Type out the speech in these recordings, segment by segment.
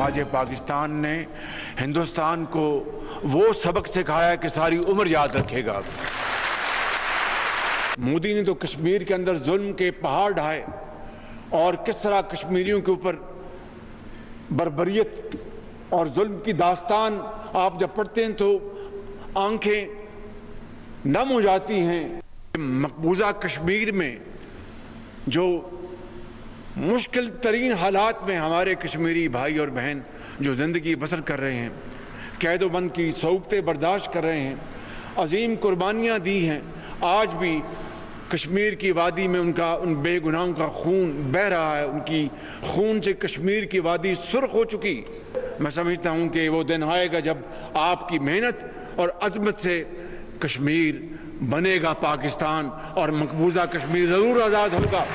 अफवाज पाकिस्तान ने हिंदुस्तान को वो सबक सिखाया कि सारी उम्र याद रखेगा। मोदी ने तो कश्मीर के अंदर जुल्म के पहाड़ ढाए और किस तरह कश्मीरियों के ऊपर बर्बरियत और जुल्म की दास्तान आप जब पढ़ते हैं तो आंखें नम हो जाती हैं। मकबूजा कश्मीर में जो मुश्किल तरीन हालात में हमारे कश्मीरी भाई और बहन जो ज़िंदगी बसर कर रहे हैं, कैदोबंद की सौकतें बर्दाश्त कर रहे हैं, अजीम कुर्बानियाँ दी हैं, आज भी कश्मीर की वादी में उन बेगुनाहों का खून बह रहा है। उनकी खून से कश्मीर की वादी सुर्ख हो चुकी। मैं समझता हूँ कि वो दिन आएगा जब आपकी मेहनत और अज़मत से कश्मीर बनेगा पाकिस्तान और मकबूजा कश्मीर ज़रूर आज़ाद होगा।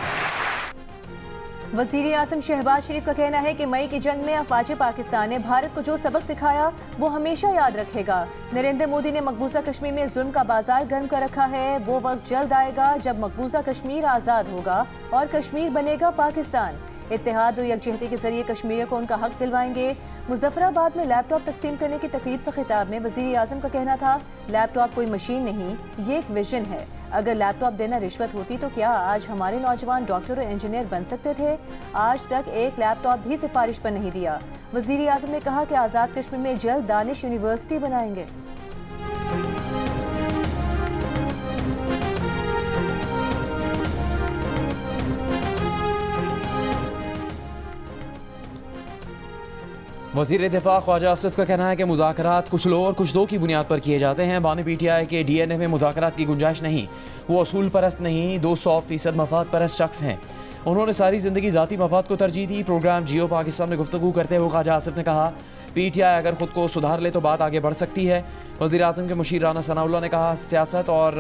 वज़ीर आज़म शहबाज शरीफ का कहना है कि मई की जंग में अफवाज पाकिस्तान ने भारत को जो सबक सिखाया वो हमेशा याद रखेगा। नरेंद्र मोदी ने मकबूजा कश्मीर में जुल्म का बाजार गर्म कर रखा है। वो वक्त जल्द आएगा जब मकबूजा कश्मीर आज़ाद होगा और कश्मीर बनेगा पाकिस्तान। इत्तेहाद और यकजहती के जरिए कश्मीरियों को उनका हक दिलवाएंगे। मुजफ्फराबाद में लैपटॉप तकसीम करने की तकरीब से खिताब में वज़ीर आज़म का कहना था, लैपटॉप कोई मशीन नहीं, ये एक विजन है। अगर लैपटॉप देना रिश्वत होती तो क्या आज हमारे नौजवान डॉक्टर और इंजीनियर बन सकते थे? आज तक एक लैपटॉप भी सिफारिश पर नहीं दिया। वज़ीर आज़म ने कहा कि आज़ाद कश्मीर में जल्द दानिश यूनिवर्सिटी बनाएंगे। वज़ीर दिफा ख्वाजा आसिफ का कहना है कि मुज़ाकरात कुछ लो और कुछ दो की बुनियाद पर किए जाते हैं। बानी PTI के DNA में मुज़ाकरात की गुंजाइश नहीं। वो असूल परस्त नहीं, 200% मफाद परस्त शख्स हैं। उन्होंने सारी ज़िंदगी ज़ाती मफाद को तरजीह दी। प्रोग्राम जियो पाकिस्तान में गुफ्तगू करते हुए ख्वाजा आसिफ ने कहा, PTI अगर ख़ुद को सुधार ले तो बात आगे बढ़ सकती है। वज़ीर आज़म के मुशीर राना सनाउल्लाह ने कहा, सियासत और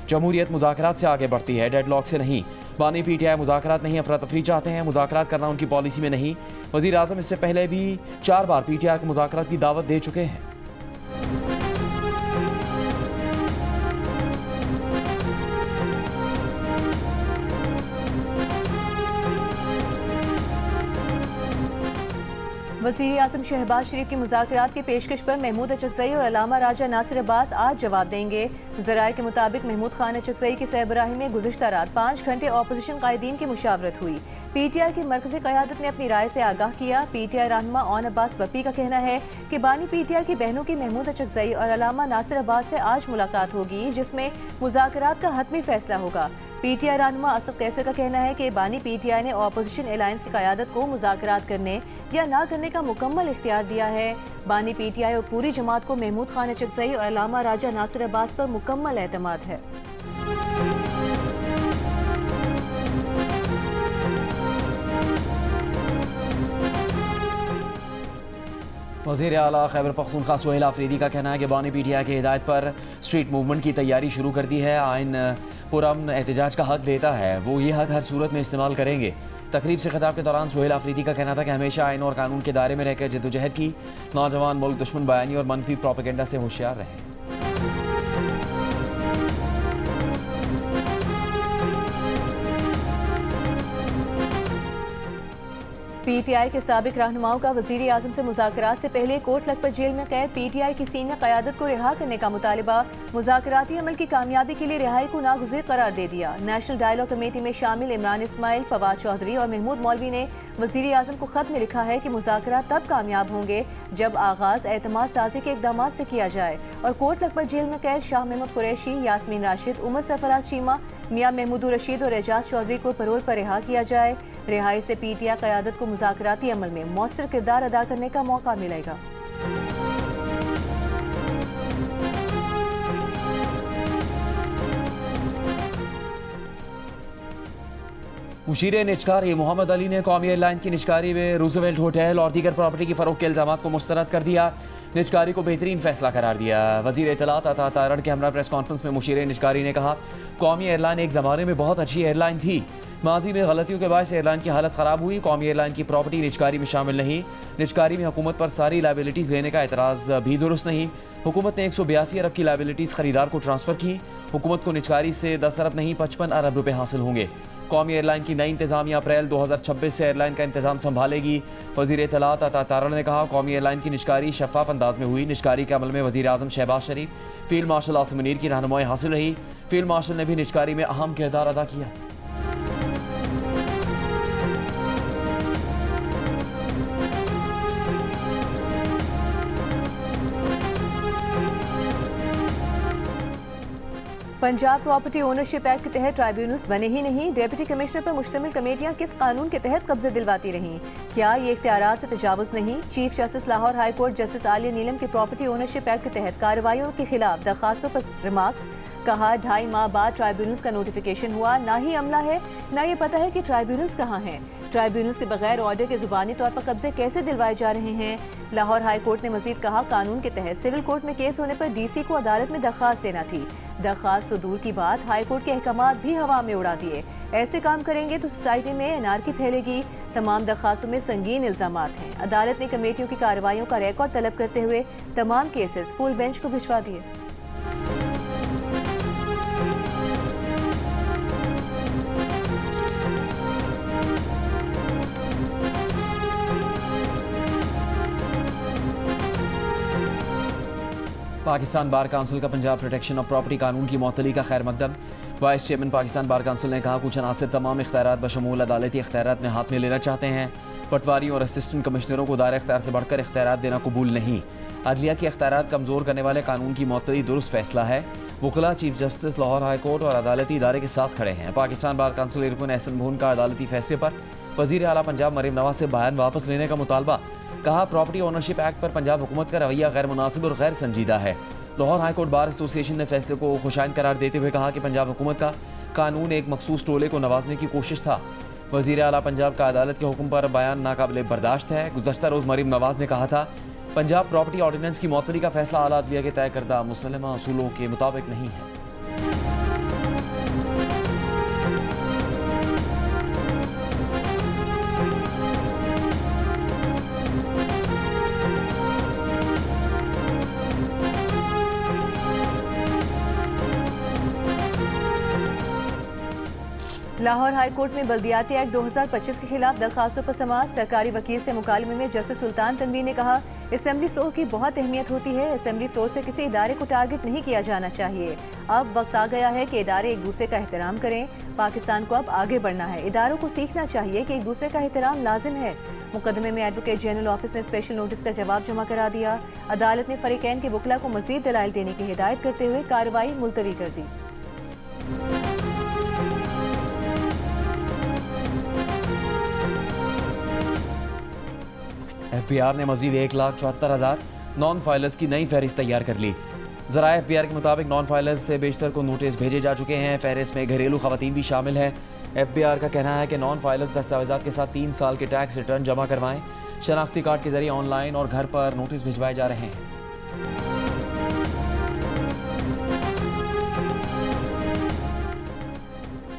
जमहूरियत मुज़ाकरात से आगे बढ़ती है, डेडलॉक से नहीं। बानी PTI मुज़ाकरात नहीं, अफरा तफरी चाहते हैं। मुज़ाकरात करना उनकी पॉलिसी में नहीं। वज़ीर आज़म इससे पहले भी 4 बार PTI को मुज़ाकरात की दावत दे चुके हैं। वज़ीर आज़म शहबाज शरीफ की मुज़ाकरात की पेशकश पर महमूद अचकज़ई और अलामा राजा नासिर अब्बास आज जवाब देंगे। ज़राए के मुताबिक महमूद खान अचकज़ई की सरबराही में गुज़िश्ता रात 5 घंटे अपोजिशन कायदीन की मुशावरत हुई। PTI की मरकज़ी क़यादत ने अपनी राय से आगाह किया। PTI रहनुमा ओन अब्बास बप्पी का कहना है कि बानी PTI की बहनों की महमूद अचकज़ई और अलामा नासिर अब्बास से आज मुलाकात होगी, जिसमें मुज़ाकरात का हतमी फैसला होगा। PTI रहनुमा असद कैसर का कहना है कि बानी PTI ने अपोजिशन अलायंस की क़यादत को मुज़ाकरात करने या ना करने का मुकम्मल इख्तियार दिया है। बानी PTI और पूरी जमात को महमूद खान अचकज़ई और अलामा राजा नासिर अब्बास पर मुकम्मल एतमाद है। वज़ीर आला खैबर पख्तूनख्वा सुहेल आफरीदी का कहना है कि बानी PTI की हिदायत पर स्ट्रीट मूवमेंट की तैयारी शुरू कर दी है। आइन पुरअमन एहतजाज का हक देता है, वो ये हक हर सूरत में इस्तेमाल करेंगे। तकरीब से खिताब के दौरान सुहेल आफरीदी का कहना था कि हमेशा आइन और कानून के दायरे में रहकर जद्दोजहद की। नौजवान मुल्क दुश्मन बयानी और मनफी प्रोपेगेंडा से होशियार रहे। PTI के साबिक रहनुमाओं का वज़ीर आज़म से मुज़ाकरात से पहले कोट लखपत जेल में कैद PTI की सीनियर क़यादत को रिहा करने का मुतालिबा। मुज़ाकराती अमल की कामयाबी के लिए रिहाई को नागुज़ीर करार दे दिया। नेशनल डायलॉग कमेटी में शामिल इमरान इस्माइल, फवाद चौधरी और महमूद मौलवी ने वज़ीर आज़म को ख़त में लिखा है कि मुज़ाकरात तब कामयाब होंगे जब आगाज़ एतमाद साजी के इक़दामात से किया जाए और कोट लखपत जेल में कैद शाह महमूद कुरैशी, यास्मीन राशिद, उमर सरफराज चीमा, मियां महमूद रशीद और एजाज चौधरी को पैरोल पर रिहा किया जाए। रिहाई से PTI क़यादत को मुज़ाकराती अमल में मौसर किरदार अदा करने का मौका मिलेगा। मुशीर निचकारी मोहम्मद अली ने कौमी एयरलाइन की निचकारी में रूजवेल्ट होटल और दीगर प्रॉपर्टी की फ़रोख्त के इल्ज़ामात को मुस्तरद कर दिया। निचकारी को बेहतरीन फैसला करार दिया। वज़ीर इत्तलात अता तारड़ के हमरा प्रेस कॉन्फ्रेंस में मुशीर निचकारी ने कहा, कौमी एयरलाइन एक ज़माने में बहुत अच्छी एयरलाइन थी। माजी में गलतियों के बायस एयरलाइन की हालत ख़राब हुई। कौमी एयरलाइन की प्रॉपर्टी निजकारी में शामिल नहीं। निजकारी में हुकूमत पर सारी लायबिलिटीज़ लेने का एतराज़ भी दुरुस्त नहीं। हुकूमत ने 182 अरब की लायबिलिटीज़ खरीदार को ट्रांसफ़र की। हुकूमत को निजकारी से 10 अरब नहीं 55 अरब रुपये हासिल होंगे। कौमी एयरलाइन की नई इंतज़ामिया अप्रैल 2026 से एयरलाइन का इंतज़ाम संभालेगी। वज़ीर इत्तलात अता तारड़ ने कहा, कौमी एयरलाइन की निजकारी शफाफ अंदाज में हुई। निजकारी के अमल में वज़ीर आज़म शहबाज शरीफ, फील्ड मार्शल आसिम मुनीर की रहनुमाई हासिल रही। फील्ड मार्शल ने भी निजकारी में अहम किरदार अदा किया। पंजाब प्रॉपर्टी ओनरशिप एक्ट के तहत ट्राइब्यूनल्स बने ही नहीं। डिप्टी कमिश्नर पर मुश्तमिल कमेटियां किस कानून के तहत कब्जे दिलवाती रहीं? क्या ये इख्तियारात से तजावुज़ नहीं? Chief justice Lahore high court justice Aliya Neelum की प्रॉपर्टी ओनरशिप एक्ट के तहत कार्रवाइयों के खिलाफ दरखास्तों पर रिमार्क्स। कहा, 2.5 माह बाद ट्राइब्यूनल्स का नोटिफिकेशन हुआ, ना ही अमला है ना ये पता है कि ट्राइब्यूनल्स कहाँ हैं। ट्राइब्यूनल्स के बगैर ऑर्डर के जुबानी तौर पर कब्जे कैसे दिलवाए जा रहे हैं? लाहौर हाई कोर्ट ने मजीद कहा, कानून के तहत सिविल कोर्ट में केस होने पर DC को अदालत में दरखास्त देना थी। दरखास्त तो दूर की बात, हाई कोर्ट के अहकामात भी हवा में उड़ा दिए। ऐसे काम करेंगे तो सोसाइटी में एनार्की फैलेगी। तमाम दरखास्तों में संगीन इल्जामात हैं। अदालत ने कमेटियों की कार्रवाइयों का रिकॉर्ड तलब करते हुए तमाम केसेस फुल बेंच को भिजवा दिए। पाकिस्तान बार काउंसिल का पंजाब प्रोटेक्शन ऑफ प्रॉपर्टी कानून की मुअत्तली का खैर मकदम। Vice chairman Pakistan bar council ने कहा, कुछ अनासर तमाम इख्तियारात बशमूल अदालती इख्तियारात में हाथ में लेना चाहते हैं। पटवारी और असिस्टेंट कमिश्नरों को दायरे इख्तियार से बढ़कर इख्तियारात देना कबूल नहीं। अदलिया के इख्तियारात कमज़ोर करने वाले कानून की मुअत्तली दुरुस्त फैसला है। वकला chief justice Lahore high court और अदालती इदारे के साथ खड़े हैं। पाकिस्तान बार काउंसिल रुकन एहसन भून का अदालती फैसले पर वज़ीर आला पंजाब मरीम नवाज से बयान वापस लेने का मुतालबा। कहा, प्रॉपर्टी ओनरशिप एक्ट पर पंजाब हुकूमत का रवैया गैर मुनासिब और गैर संजीदा है। Lahore high court bar association ने फैसले को खुशाइन करार देते हुए कहा कि पंजाब हुकूमत का कानून एक मखसूस टोले को नवाजने की कोशिश था। वज़ीर आला पंजाब का अदालत के हुक्म पर बयान नाकाबिले बर्दाश्त है। गुज़श्ता रोज़ मरीम नवाज ने कहा था, पंजाब प्रॉपर्टी ऑर्डिनेंस की मुअत्तली का फैसला आला अदलिया के तय करदा मुसल्लमा असूलों के मुताबिक नहीं है। लाहौर हाई कोर्ट में बल्दियाती एक्ट 2025 के खिलाफ दरखास्तों पर समाअत। सरकारी वकील से मुकालमे में जस्टिस सुल्तान तनवीर ने कहा, असेंबली फ्लोर की बहुत अहमियत होती है। असेंबली फ्लोर से किसी इदारे को टारगेट नहीं किया जाना चाहिए। अब वक्त आ गया है कि इदारे एक दूसरे का एहतराम करें। पाकिस्तान को अब आगे बढ़ना है। इदारों को सीखना चाहिए कि एक दूसरे का एहतराम लाजिम है। मुकदमे में एडवोकेट जनरल ऑफिस ने स्पेशल नोटिस का जवाब जमा करा दिया। अदालत ने फरीकैन के वकला को मजीद दलाइल देने की हिदायत करते हुए कार्रवाई मुलतवी कर दी। FBR ने मजीद 1,74,000 नॉन फाइलर्स की नई फहरिस्त तैयार कर ली। ज़राए FBR के मुताबिक नॉन फाइलर्स से बेशतर को नोटिस भेजे जा चुके हैं। फहरिस्त में घरेलू खवातीन भी शामिल हैं। FBR का कहना है कि नॉन फाइलर्स दस्तावेज़ात के साथ 3 साल के टैक्स रिटर्न जमा करवाएं। शनाख्ती कार्ड के जरिए ऑनलाइन और घर पर नोटिस भिजवाए जा रहे हैं।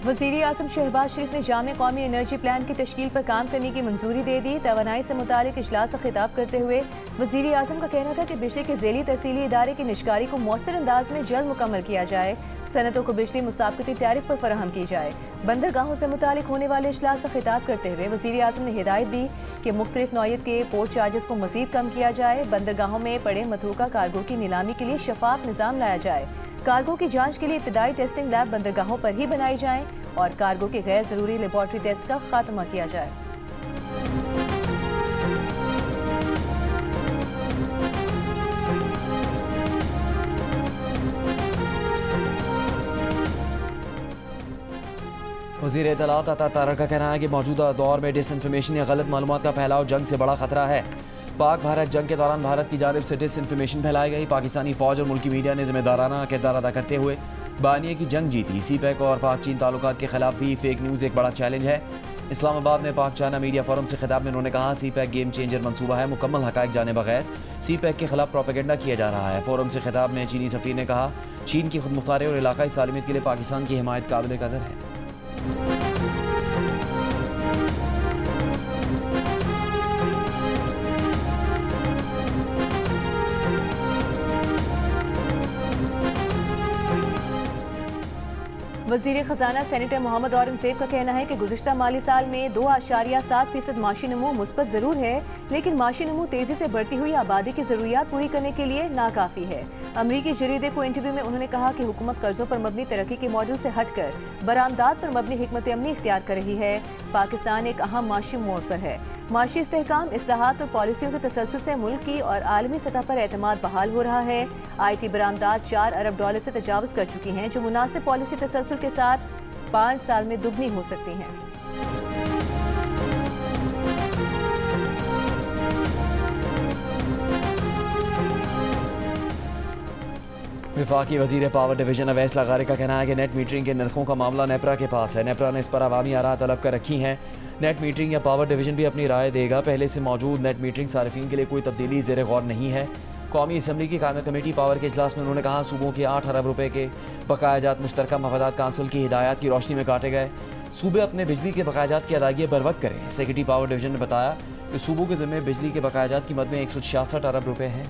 वज़ीर आज़म शहबाज शरीफ ने जामे कौमी एनर्जी प्लान की तश्कील पर काम करने की मंजूरी दे दी। तवानाई से मुतालिक इजलास से खिताब करते हुए वज़ीर आज़म का कहना था कि बिजली के ज़ेली तरसीली इदारे की निजकारी को मौसर अंदाज में जल्द मुकम्मल किया जाए। सनतों को बिजली मुसाबकती टैरिफ पर फराहम की जाए। बंदरगाहों से मुतालिक होने वाले इजलास से खिताब करते हुए वज़ीर आज़म ने हिदायत दी कि मुख्तलिफ नौयत के पोर्ट चार्जेस को मज़ीद कम किया जाए। बंदरगाहों में पड़े मतरूका कार्गो की नीलामी के लिए शफाफ निज़ाम लाया जाए। कार्गो की जांच के लिए इब्तदाई टेस्टिंग लैब बंदरगाहों पर ही बनाई जाएं और कार्गो के गैर ज़रूरी लेबॉर्ट्री टेस्ट का खात्मा किया जाए। वज़ीर इत्तलात अता तारड़ का कहना है कि मौजूदा दौर में डिसइंफॉर्मेशन या गलत मालूमात का फैलाव जंग से बड़ा खतरा है। पाक भारत जंग के दौरान भारत की जानिब से डिसइंफॉर्मेशन फैलाई गई। पाकिस्तानी फौज और मुल्की मीडिया ने जिम्मेदाराना किरदार अदा करते हुए बानिए की जंग जीती। CPEC और पाक चीन ताल्लुकात के खिलाफ भी फेक न्यूज़ एक बड़ा चैलेंज है। इस्लामाबाद में पाक चाइना मीडिया फोरम से खिताब में उन्होंने कहा, CPEC गेम चेंजर मंसूबा है। मुकम्मल हक़ाइक़ जाने बगैर CPEC के खिलाफ प्रोपेगेंडा किया जा रहा है। फोरम से खिताब में चीनी सफ़ीर ने कहा, चीन की खुदमुख्तारी और इलाकाई सालमियत के लिए पाकिस्तान की हिमायत काबिल कदर है। वज़ीर ख़जाना सेनेटर मोहम्मद औरंगज़ेब का कहना है कि गुज़िश्ता माली साल में 2.7% माशी नमू मुस्बत ज़रूर है, लेकिन माशी नमू तेज़ी से बढ़ती हुई आबादी की ज़रूरियात पूरी करने के लिए नाकाफ़ी है। अमरीकी जरीदे को इंटरव्यू में उन्होंने कहा कि हुकूमत कर्जों पर मबनी तरक्की के मॉडल से हटकर बरामदात पर मबनी हिकमत अमली इख्तियार कर रही है। पाकिस्तान एक अहम माशी मोड़ पर है। माशी इस्तेहकाम, इस्लाहात और पॉलिसियों के तसलसल से मुल्क की और आलमी सतह पर एतमाद बहाल हो रहा है। IT बरामदात $4 अरब से तजावज़ कर चुकी हैं, जो मुनासिब पॉलिसी तसलसल के साथ 5 साल में दुगनी हो सकती हैं। वफाकी वज़ीर पावर डिवीजन अवैस लगारी का कहना है कि नेट मीटरिंग के नरखों का मामला नेपरा के पास है। नेपरा ने इस पर अवामी आरा तलब कर रखी हैं। नेट मीटरिंग या पावर डिवीजन भी अपनी राय देगा। पहले से मौजूद नेट मीटरिंग सारिफीन के लिए कोई तब्दीली ज़ेर गौर नहीं है। कौमी असम्बली की कायमी कमेटी पावर के इजलास में उन्होंने कहा सूबों के 8 अरब रुपए के बकायाजात मुश्तरका मफादात काउंसिल की हिदायत की रोशनी में काटे गए। सूबे अपने बिजली के बकायाजात की अदायगी बर वक्त करें। सेक्रेटरी पावर डिवीजन ने बताया कि सूबों के ज़िम्मे बिजली के बकायाजात की मद में 166 अरब रुपए हैं।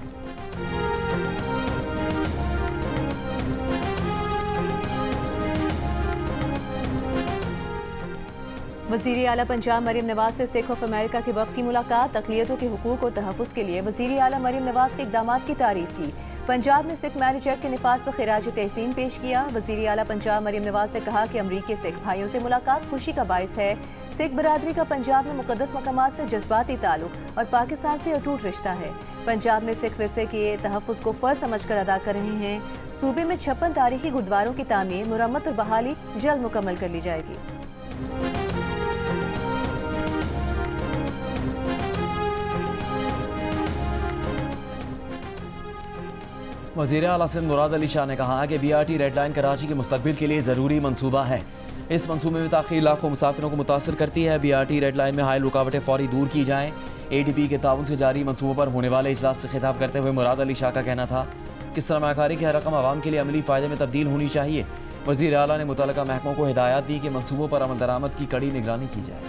वज़ीर आला पंजाब मरीम नवाज से सिख ऑफ अमेरिका के वफ़द की मुलाकात। अक़लियतों के हुकूक और तहफ़्फ़ुज़ के लिए वज़ीर आला मरीम नवाज के इक़दामात की तारीफ़ की। पंजाब में सिख मैरिज एक्ट के निफाज पर खिराज तहसीन पेश किया। वज़ीर आला पंजाब मरीम नवाज ने कहा कि अमरीकी सिख भाइयों से मुलाकात खुशी का बाइस है। सिख बरादरी का पंजाब में मुक़द्दस मकामात से जज्बाती ताल्लुक़ और पाकिस्तान से अटूट रिश्ता है। पंजाब में सिख विरसे के तहफ़्फ़ुज़ को फ़र्ज़ समझ कर अदा कर रहे हैं। सूबे में 56 तारीखी गुरुद्वारों की तामीर, मुरम्मत और बहाली जल्द मुकम्मल कर ली जाएगी। वज़ीर आला सिंध मुराद अली शाह ने कहा कि BRT रेड लाइन कराची के मुस्तक़बिल के लिए ज़रूरी मनसूबा है। इस मनसूबे में ताख़ीर लाखों मुसाफिरों को मुतासर करती है। BRT रेड लाइन में हायल रुकावटें फौरी दूर की जाएँ। ADB के ताउन से जारी मनसूबों पर होने वाले इजलास से खिताब करते हुए मुराद अली शाह का कहना था कि सरमायाकारी की हर रकम आवाम के लिए अमली फ़ायदे में तब्दील होनी चाहिए। वज़ीर आला ने मुतल्लिका महकमों को हिदायत दी कि मनसूबों पर अमल दरामद की कड़ी निगरानी की जाए।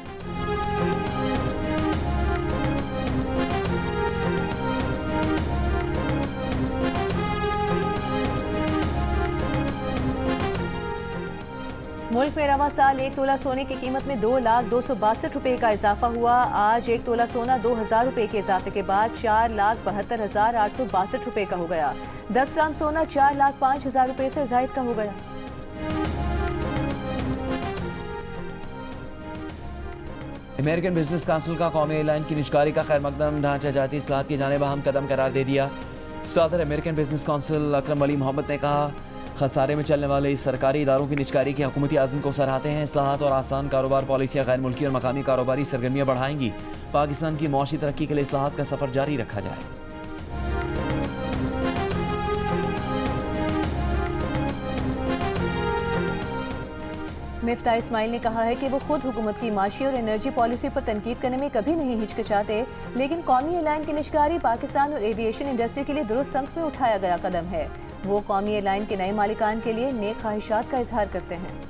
मुल्क में रवा साल 1 तोला सोने की कीमत में 2,02,62 रुपये का इजाफा हुआ। आज 1 तोला सोना 2,000 रुपये के इजाफे के बाद 4,72,862 रुपये का हो गया। 10 ग्राम सोना 4,05,000 रुपये से ज़ायद का हो गया। अमेरिकन बिजनेस काउंसिल का कौमी एयरलाइन की निजकारी का खैर मकदम ढांचा जाती इस्लाहत की जानिब अहम कदम करार दे दिया। सदर अमेरिकन बिजनेस काउंसिल अकरम अली मोहम्मद ने कहा खसारे में चलने वाले इस सरकारी इदारों की निजकारी की हुकूमती आज़म को सराहते हैं। इस्लाहात और आसान कारोबार पॉलिसियाँ गैर मुल्की और मकामी कारोबारी सरगर्मियाँ बढ़ाएंगी। पाकिस्तान की मौशी तरक्की के लिए इस्लाहात का सफ़र जारी रखा जाए। मिफ्ता इस्माइल ने कहा है कि वो खुद हुकूमत की माशी और एनर्जी पॉलिसी पर तनकीद करने में कभी नहीं हिचकिचाते, लेकिन कौमी एयरलाइन की निजकारी पाकिस्तान और एविएशन इंडस्ट्री के लिए दुरुस्त समत में उठाया गया कदम है। वो कौमी एयरलाइन के नए मालिकान के लिए नेक ख्वाहिशात का इजहार करते हैं।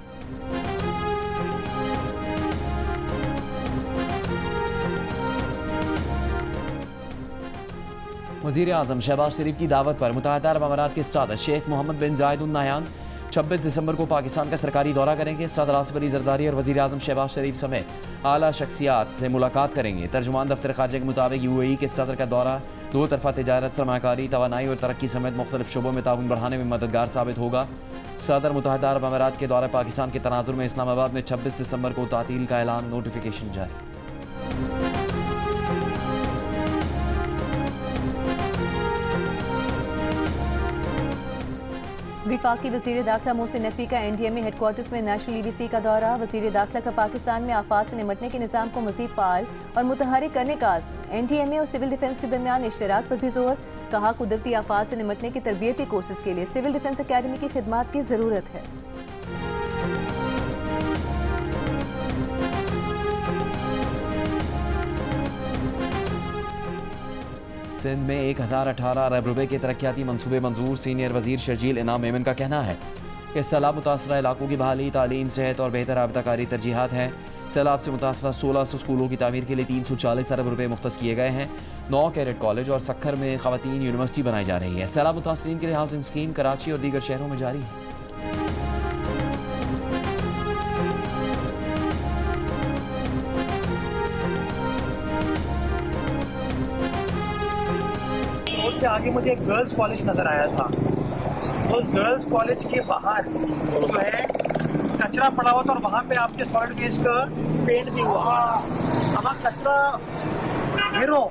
वज़ीर आज़म शहबाज शरीफ की दावत पर मुत्तहिदा अरब अमारात के सदर शेख मोहम्मद बिन जायद अल नहयान 26 दिसंबर को पाकिस्तान का सरकारी दौरा करेंगे। सदर आसिफ अली जरदारी और वज़ीर आज़म शहबाज शरीफ समेत आला शख्सियात से मुलाकात करेंगे। तर्जुमान दफ्तर खारजा के मुताबिक UAE के सदर का दौरा 2 तरफ़ा तिजारत, सरमायाकारी, तवानाई और तरक्की समेत मुख्तलिफ शोबों में ताउन बढ़ाने में मददगार साबित होगा। सदर मुत्तहिदा अरब अमारात के दौरा पाकिस्तान के तनाजुर में इस्लामाबाद में 26 दिसंबर को तातील का ऐलान, नोटिफिकेशन जारी। वफाकी वज़ीर दाखिला मोहसिन नकवी का NDMA हेडक्वार्टर्स में नेशनल EBC का दौरा। वज़ीर दाखिला का पाकिस्तान में आफात से निमटने के निज़ाम को मज़ीद फ़ाल और मुतहरिक करने का आज़म। NDMA और सिविल डिफेंस के दरमियान इश्तराक पर भी जोर। कहा कुदरती आफात से निमटने की तरबियती कोर्सेज़ के लिए सिविल डिफेंस अकेडमी की खिदमात की ज़रूरत है। सिंध में 1018 अरब रुपए के तरक्याती मनसूबे मंजूर। सीनियर वजीर शर्जील इनाम मेमन का कहना है कि सैलाब मुतासरा इलाकों की बहाली, तालीम, सेहत और बेहतर राबताकारी तरजीहात हैं। सैलाब से मुतासरा 1600 स्कूलों की तामीर के लिए 340 अरब रुपए मुख्तस किए गए हैं। 9 कैरेट कॉलेज और सक्खर में ख़वातीन यूनिवर्सिटी बनाई जा रही है। सैलाब मुतासरीन के लिए हाउसिंग स्कीम कराची और दीगर शहरों में जारी है। के आगे मुझे एक गर्ल्स कॉलेज नज़र आया था। तो गर्ल्स कॉलेज के बाहर जो है कचरा पड़ा हुआ था और वहाँ पे आपके सॉलिड वेस्ट का पेंट भी हुआ। हमारा कचरा ढेरों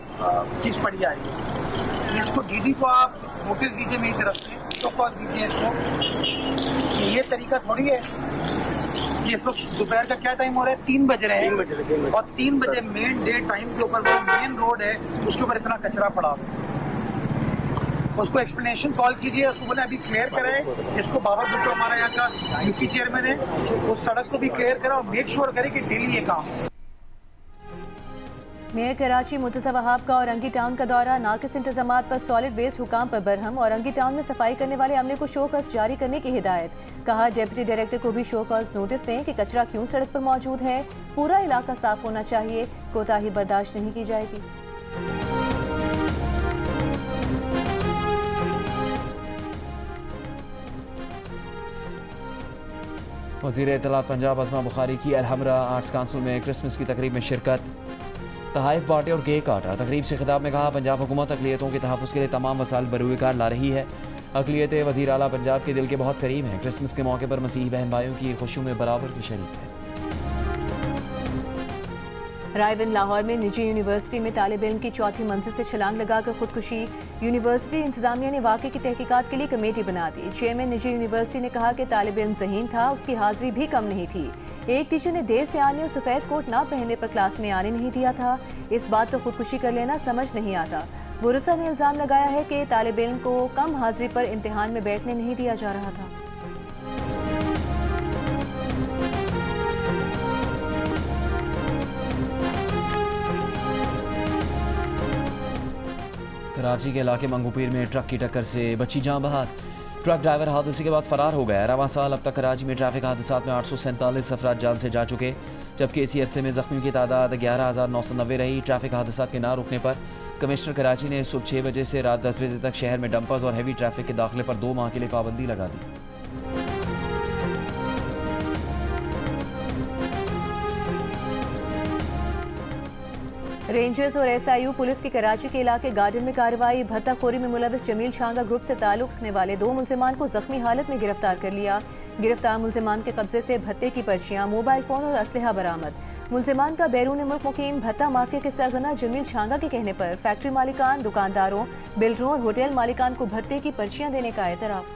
चीज़ पड़ी आ रही है। इसको डीडी को आप नोटिस दीजिए मेरी तरफ से, तो कॉल दीजिए इसको। ये तरीका थोड़ी है। ये दोपहर का क्या टाइम हो रहा है? 3 बज रहे हैं और 3 बजे मेन डे टाइम के ऊपर वो मेन रोड है, उसके ऊपर इतना कचरा पड़ा। उसको एक्सप्लेनेशन कॉल कीजिए, उसको बोले अभी क्लियर कराए। इसको बाबा भुट्टो हमारा यहाँ का यूपी चेयरमैन है, उस सड़क को भी क्लियर करा और मेक श्योर करे कि डेली ये काम। मेयर कराची मुर्तज़ा वहाब का औरंगी टाउन का दौरा। नाकिस इंतजामात पर सॉलिड वेस्ट हुकाम पर बरहम। औरंगी टाउन में सफाई करने वाले अमले को शो कॉज जारी करने की हिदायत। कहा डिप्टी डायरेक्टर को भी शो कॉज नोटिस दें कि कचरा क्यों सड़क पर मौजूद है। पूरा इलाका साफ होना चाहिए, कोताही बर्दाश्त नहीं की जाएगी। वज़ीर इत्तलात पंजाब अज़मा बुखारी की अलहमरा आर्ट्स काउंसिल में क्रिसमस की तकरीब में शिरकत। तहाइफ बांटे और केक काटा। तकरीब से खिताब में कहा पंजाब हुकूमत अक़लियतों के तहफ़्फ़ुज़ के लिए तमाम वसाइल बरूएकार ला रही है। अक़लियतें वज़ीर आला पंजाब के दिल के बहुत करीब हैं। क्रिसमस के मौके पर मसीही बहन भाइयों की खुशियों में बराबर की शरीक है। रायबंद लाहौर में निजी यूनिवर्सिटी में तालिब इल्म की चौथी मंजिल से छलांग लगाकर खुदकुशी। यूनिवर्सिटी इंतजामिया ने वाक़े की तहकीकात के लिए कमेटी बना दी। चेयरमैन निजी यूनिवर्सिटी ने कहा कि तालिब इल्म ज़हीन था, उसकी हाजिरी भी कम नहीं थी। एक टीचर ने देर से आने और सफ़ेद कोट ना पहनने पर क्लास में आने नहीं दिया था। इस बात पर खुदकुशी कर लेना समझ नहीं आता। बुरसा ने इल्ज़ाम लगाया है कि तालिब इल्म को कम हाजिरी पर इम्तिहान में बैठने नहीं दिया जा रहा था। कराची के इलाके मंगूपीर में ट्रक की टक्कर से बच्ची जान बहाक। ट्रक ड्राइवर हादसे के बाद फरार हो गया। रवां साल अब तक कराची में ट्रैफिक हादसात में 847 अफराद जान से जा चुके, जबकि इसी अरसे में जख्मियों की तादाद 11,990 रही। ट्रैफिक हादसात के ना रुकने पर कमिश्नर कराची ने सुबह 6 बजे से रात 10 बजे तक शहर में डंपर्स और हैवी ट्रैफिक के दाखिले पर 2 माह के लिए पाबंदी लगा दी। रेंजर्स और SIU पुलिस की कराची के इलाके गार्डन में कार्रवाई। भत्ताखोरी में मुलविस जमील छांगा ग्रुप से ताल्लुक रखने वाले 2 मुलजिमान को जख्मी हालत में गिरफ्तार कर लिया। गिरफ्तार मुलजिमान के कब्जे से भत्ते की पर्चियां, मोबाइल फोन और असलहा बरामद। मुलजिमान का बैरून मुल्क मुकीम भत्ता माफिया के सरगना जमील छांगा के कहने पर फैक्ट्री मालिकान, दुकानदारों, बिल्डरों और होटल मालिकान को भत्ते की पर्चियां देने का एतराफ़।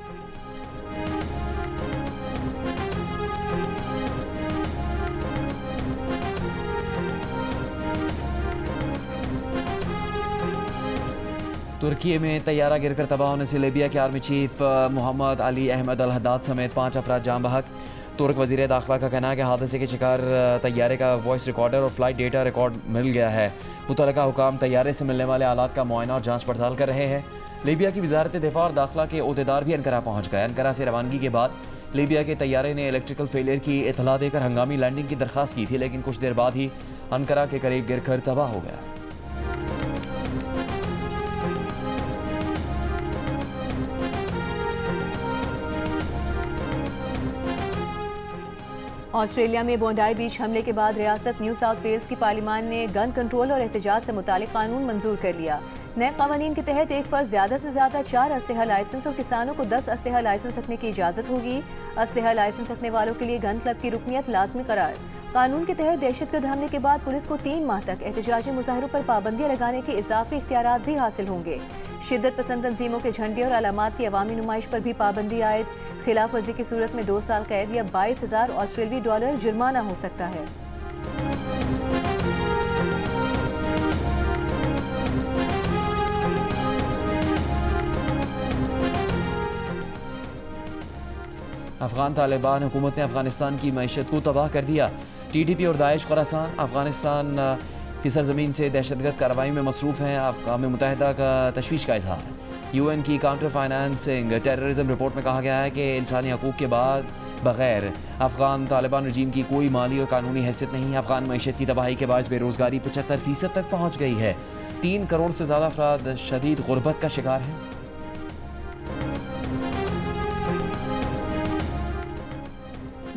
तुर्की में तैयारा गिरकर तबाह होने से लीबिया के आर्मी चीफ मोहम्मद अली अहमद अल हद्दाद समेत 5 अफराद जान बहक। तुर्क वज़ीर दाखिला का कहना है कि हादसे के शिकार तैयारे का वॉइस रिकॉर्डर और फ्लाइट डेटा रिकॉर्ड मिल गया है। मुतल्लिका हुकाम तैयारे से मिलने वाले आलात का मुआयना और जांच पड़ताल कर रहे हैं। लीबिया की वजारत दिफा और दाखिला के ओहदेदार भी अनकरा पहुँच गए। अनकरा से रवानगी के बाद लीबिया के तैयारे ने इलेक्ट्रिकल फेलियर की इतला देकर हंगामी लैंडिंग की दरख्वास्त की थी, लेकिन कुछ देर बाद ही अनकरा के करीब गिरकर तबाह हो गया। ऑस्ट्रेलिया में बोंडाई बीच हमले के बाद रियासत न्यू साउथ वेल्स की पार्लियामान ने गन कंट्रोल और एहतजाज से मुतालिक कानून मंजूर कर लिया। नए कानून के तहत एक फर्द ज़्यादा से ज़्यादा 4 असलहा लाइसेंस और किसानों को 10 असलहा लाइसेंस रखने की इजाज़त होगी। असलहा लाइसेंस रखने वालों के लिए गन क्लब की रुकनियत लाजमी करार। कानून के तहत दहशतगर्द हमले के बाद पुलिस को 3 माह तक एहतजाजी मुजाहरों पर पाबंदियाँ लगाने के इजाफी इख्तियारात भी हासिल होंगे। शिद्दत पसंद तंजीमों के झंडे और अलामात की अवामी नुमाइश पर भी पाबंदी आयद। खिलाफ वर्जी की सूरत में 2 साल कैद या 22,000 ऑस्ट्रेलियाई डॉलर जुर्माना हो सकता है। अफगान तालिबान हुकूमत ने अफगानिस्तान की मईशत को तबाह कर दिया। TTP और दाइश खुरासान अफगानिस्तान की सरजमीन से दहशतगर्द कार्रवाई में मसरूफ़ हैं। अक़वाम मुत्तहिदा का तशवीश का इजहार। UN की काउंटर फाइनेंसिंग टेररिज्म रिपोर्ट में कहा गया है कि इंसानी हकूक़ के बाद बगैर अफगान तालिबान रजीम की कोई माली और कानूनी हैसियत नहीं। अफगान मईशत की तबाही के बायस बेरोज़गारी 75% तक पहुँच गई है। 3 करोड़ से ज़्यादा अफराद शदीद गुर्बत का शिकार हैं।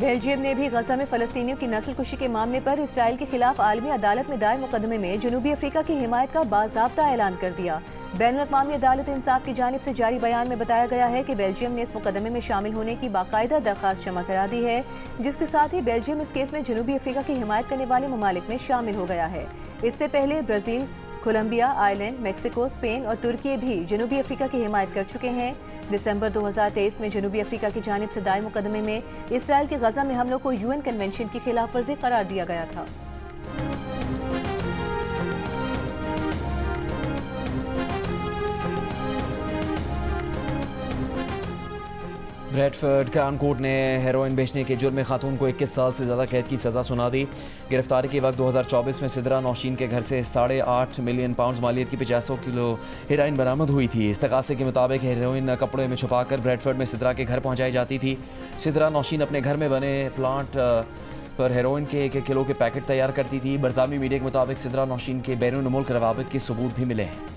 बेल्जियम ने भी गजा में फलस्तीनियों की नस्ल कुशी के मामले पर इसराइल के खिलाफ आलमी अदालत में दायर मुकदमे में जनूबी अफ्रीका की हिमायत का बाज़ाब्ता ऐलान कर दिया। बैनुल-अक़वामी अदालत इंसाफ की जानिब से जारी बयान में बताया गया है कि बेल्जियम ने इस मुकदमे में शामिल होने की बाकायदा दरख्वास्त जमा करा दी है, जिसके साथ ही बेल्जियम इस केस में जनूबी अफ्रीका की हिमायत करने वाले ममालिक में शामिल हो गया है। इससे पहले Brazil, Colombia, Ireland, Mexico, Spain और तुर्की भी जनूबी अफ्रीका की हिमायत कर चुके हैं। दिसंबर 2023 में जनूबी अफ्रीका की जानिब से दायर मुकदमे में इसराइल के गजा में हमलों को यूएन कन्वेंशन की खिलाफ वर्जी करार दिया गया था। ब्रैडफर्ड क्राउन कोर्ट ने हेरोइन बेचने के जुर्म में खातून को 21 साल से ज़्यादा कैद की सज़ा सुना दी। गिरफ्तारी के वक्त 2024 में सिद्रा नौशीन के घर से 8.5 मिलियन पाउंड मालियत की 50 किलो हेरोइन बरामद हुई थी। इस्तगासे के मुताबिक हेरोइन कपड़े में छुपाकर ब्रैडफर्ड में सिद्रा के घर पहुँचाई जाती थी। सिद्रा नौशीन अपने घर में बने प्लांट पर हेरोइन के 1 किलो के पैकेट तैयार करती थी। बरतानवी मीडिया के मुताबिक सिद्रा नौशीन के बैरून मुल्क रवाबित के सबूत भी मिले हैं।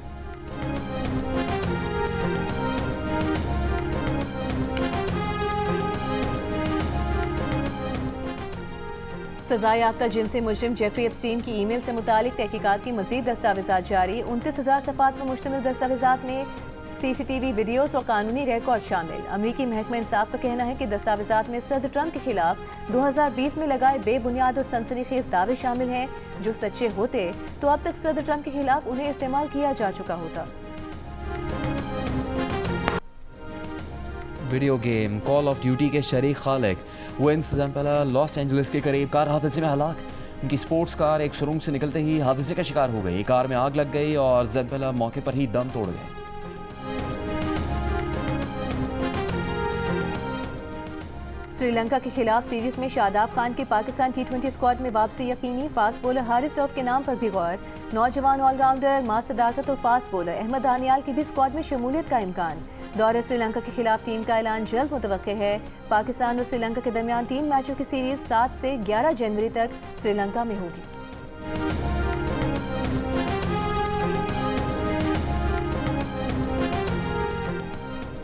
सजा याफ्ता जिनसी मुजरिम जेफरी एप्स्टीन की ईमेल से मुतालिक तहकीकात की मजीद दस्तावेजात जारी। 29,000 सफ़ात पर मुश्तमिल दस्तावेजात में CCTV वीडियोस और कानूनी रिकॉर्ड शामिल। अमरीकी महकमा इंसाफ का कहना है कि दस्तावेजात में सदर ट्रंप के खिलाफ 2020 में लगाए बेबुनियाद और सनसनीखेज दावे शामिल हैं। जो सच्चे होते तो अब तक सदर ट्रंप के खिलाफ उन्हें इस्तेमाल किया जा चुका होता। Video game call of duty के शरीक खालिक विंस ज़ेम्पेला लॉस एंजलिस के करीब कार हादसे में हलाक। उनकी स्पोर्ट्स कार एक सुरंग से निकलते ही हादसे का शिकार हो गई। कार में आग लग गई और ज़ेम्पेला मौके पर ही दम तोड़ गए। श्रीलंका के खिलाफ सीरीज में शादाब खान की पाकिस्तान T20 स्क्वाड में वापसी यकीनी। फास्ट बॉलर हारिस रऊफ के नाम पर भी गौर। नौजवान ऑलराउंडर मां सदाकत और फास्ट बॉलर अहमद दानियाल की भी स्क्वाड में शमूलियत का इम्कान। दौरे श्रीलंका के खिलाफ टीम का ऐलान जल्द मुतवक्के है। पाकिस्तान और श्रीलंका के दरमियान 3 मैचों की सीरीज 7 से 11 जनवरी तक श्रीलंका में होगी।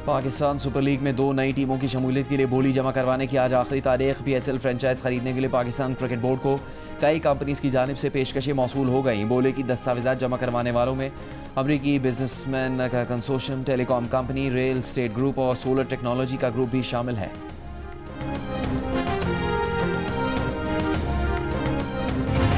पाकिस्तान सुपर लीग में 2 नई टीमों की शमूलियत के लिए बोली जमा करवाने की आज आखिरी तारीख। PSL फ्रेंचाइज खरीदने के लिए पाकिस्तान क्रिकेट बोर्ड को कई कंपनीज की जानिब से पेशकशें मौसूल हो गई। बोले की दस्तावेजात जमा करवाने वालों में अमरीकी बिजनेसमैन का consortium, telecom company, real estate group और सोलर टेक्नोलॉजी का ग्रुप भी शामिल है।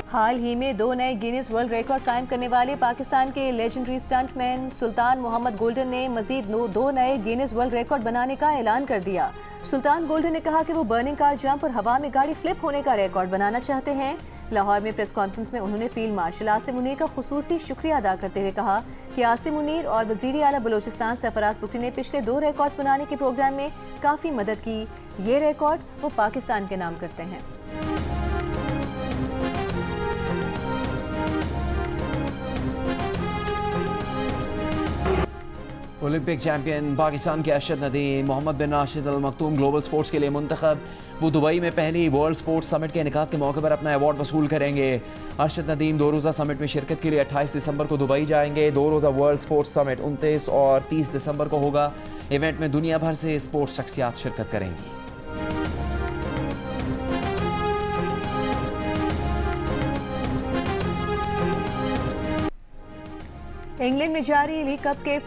हाल ही में 2 नए गिनीज वर्ल्ड रिकॉर्ड कायम करने वाले पाकिस्तान के लेजेंडरी स्टंटमैन सुल्तान मोहम्मद गोल्डन ने मजीद 2 नए गिनीज वर्ल्ड रिकॉर्ड बनाने का ऐलान कर दिया। सुल्तान गोल्डन ने कहा कि वो बर्निंग कार जंप और हवा में गाड़ी फ्लिप होने का रिकॉर्ड बनाना चाहते हैं। लाहौर में प्रेस कॉन्फ्रेंस में उन्होंने फील्ड मार्शल आसिम मुनीर का खुसूसी शुक्रिया अदा करते हुए कहा कि आसिम मुनीर और वजीर आला बलोचिस्तान सरफराज बुख्ती ने पिछले 2 रिकॉर्ड्स बनाने के प्रोग्राम में काफ़ी मदद की। ये रिकॉर्ड वो पाकिस्तान के नाम करते हैं। ओलंपिक चैंपियन पाकिस्तान के अरशद नदीम, मोहम्मद बिन राशिद अल मखतूम ग्लोबल स्पोर्ट्स के लिए मुंतखब। वो दुबई में पहली वर्ल्ड स्पोर्ट्स समिट के इनेकाद के मौके पर अपना अवार्ड वसूल करेंगे। अरशद नदीम 2 रोज़ा समिट में शिरकत के लिए 28 दिसंबर को दुबई जाएंगे। 2 रोज़ा वर्ल्ड स्पोर्ट्स समिट 29 और 30 दिसंबर को होगा। इवेंट में दुनिया भर से स्पोर्ट्स शख्सियात शिरकत करेंगी। इंग्लैंड में जारी लीग कप के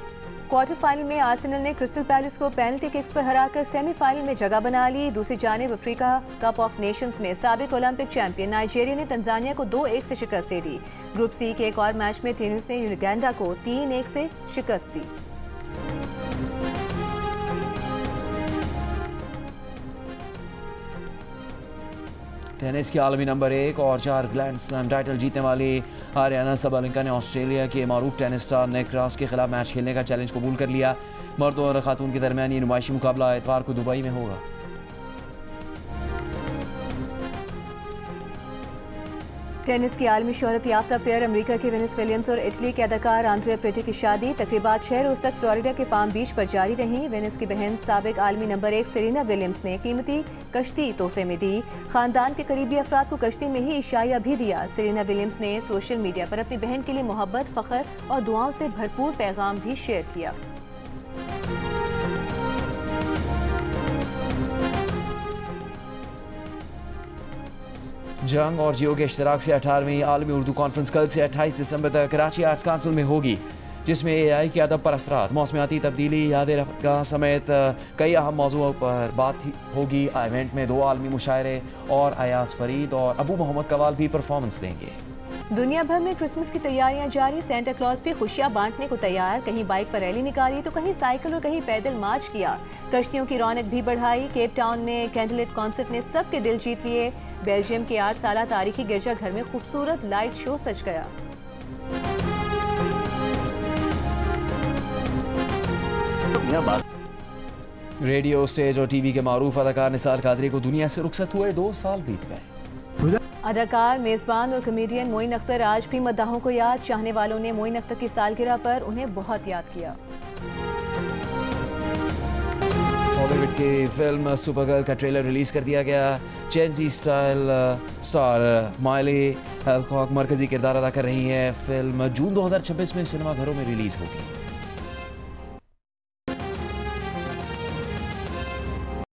क्वार्टर फाइनल में आर्सेनल ने क्रिस्टल पैलेस को पेनल्टी किक्स पर हराकर सेमीफाइनल में जगह बना ली। दूसरी जानिब अफ्रीका कप ऑफ नेशंस में साबिक ओलंपिक चैंपियन नाइजीरिया ने तंजानिया को 2-1 से शिकस्त दे दी। ग्रुप सी के एक और मैच में ट्यूनिस ने युगांडा को 3-1 से शिकस्त दी। टेनिस के आलमी नंबर 1 और 4 ग्रैंड स्लैम टाइटल जीतने वाली आर्याना सबालेंका ने ऑस्ट्रेलिया के मारूफ टेनिस स्टार निक क्रॉस के खिलाफ मैच खेलने का चैलेंज कबूल कर लिया। मर्द और खातून के दरमियान ये नुमाइशी मुकाबला इतवार को दुबई में होगा। टेनिस की आलमी शोहरत याफ्ता पेयर अमेरिका के वेनिस विलियम्स और इटली के अदाकार आंद्रिया प्रेटी की शादी तकरीबात 6 रोज तक फ्लोरिडा के पाम बीच पर जारी रही। वेनिस की बहन साबिक आलमी नंबर 1 सेरेना विलियम्स ने कीमती कश्ती तोहफे में दी। खानदान के करीबी अफराद को कश्ती में ही इशाया भी दिया। सेरेना विलियम्स ने सोशल मीडिया पर अपनी बहन के लिए मोहब्बत, फख्र और दुआओं से भरपूर पैगाम भी शेयर किया। जंग और जियो के इश्तराक से 18वीं आलमी उर्दू कॉन्फ्रेंस कल से 28 दिसंबर तक कराची आर्ट्स काउंसिल में होगी, जिसमें AI के अदब पर असरात, मौसमियाती तब्दीली, याद रफ़ा समेत कई अहम मौज़ूओं पर बात होगी। इवेंट में 2 आलमी मुशायरे और अयाज फरीद और अबू मोहम्मद कवाल भी परफॉर्मेंस देंगे। दुनिया भर में क्रिसमस की तैयारियां जारी। सेंटा क्लॉज भी खुशियां बांटने को तैयार। कहीं बाइक पर रैली निकाली तो कहीं साइकिल और कहीं पैदल मार्च किया। कश्तियों की रौनक भी बढ़ाई। केप टाउन में कैंडललाइट कॉन्सर्ट ने सबके दिल जीत लिए। बेल्जियम के 8 साला तारीखी गिरजाघर में खूबसूरत लाइट शो सज गया। रेडियो, स्टेज और TV के मारूफ अदाकार निसार कादरी को दुनिया से रुखसत हुए 2 साल बीत गए। अदाकार, मेज़बान और कॉमेडियन मोइन अख्तर आज भी मद्दाहों को याद। चाहने वालों ने मोइन अख्तर की सालगिरह पर उन्हें बहुत याद किया। बॉलीवुड की फिल्म सुपरगर्ल का ट्रेलर रिलीज कर दिया गया। चेंजी स्टाइल स्टार माइली हैलकॉक मरकजी किरदार अदा कर रही है। फिल्म जून 2026 में सिनेमाघरों में रिलीज होगी।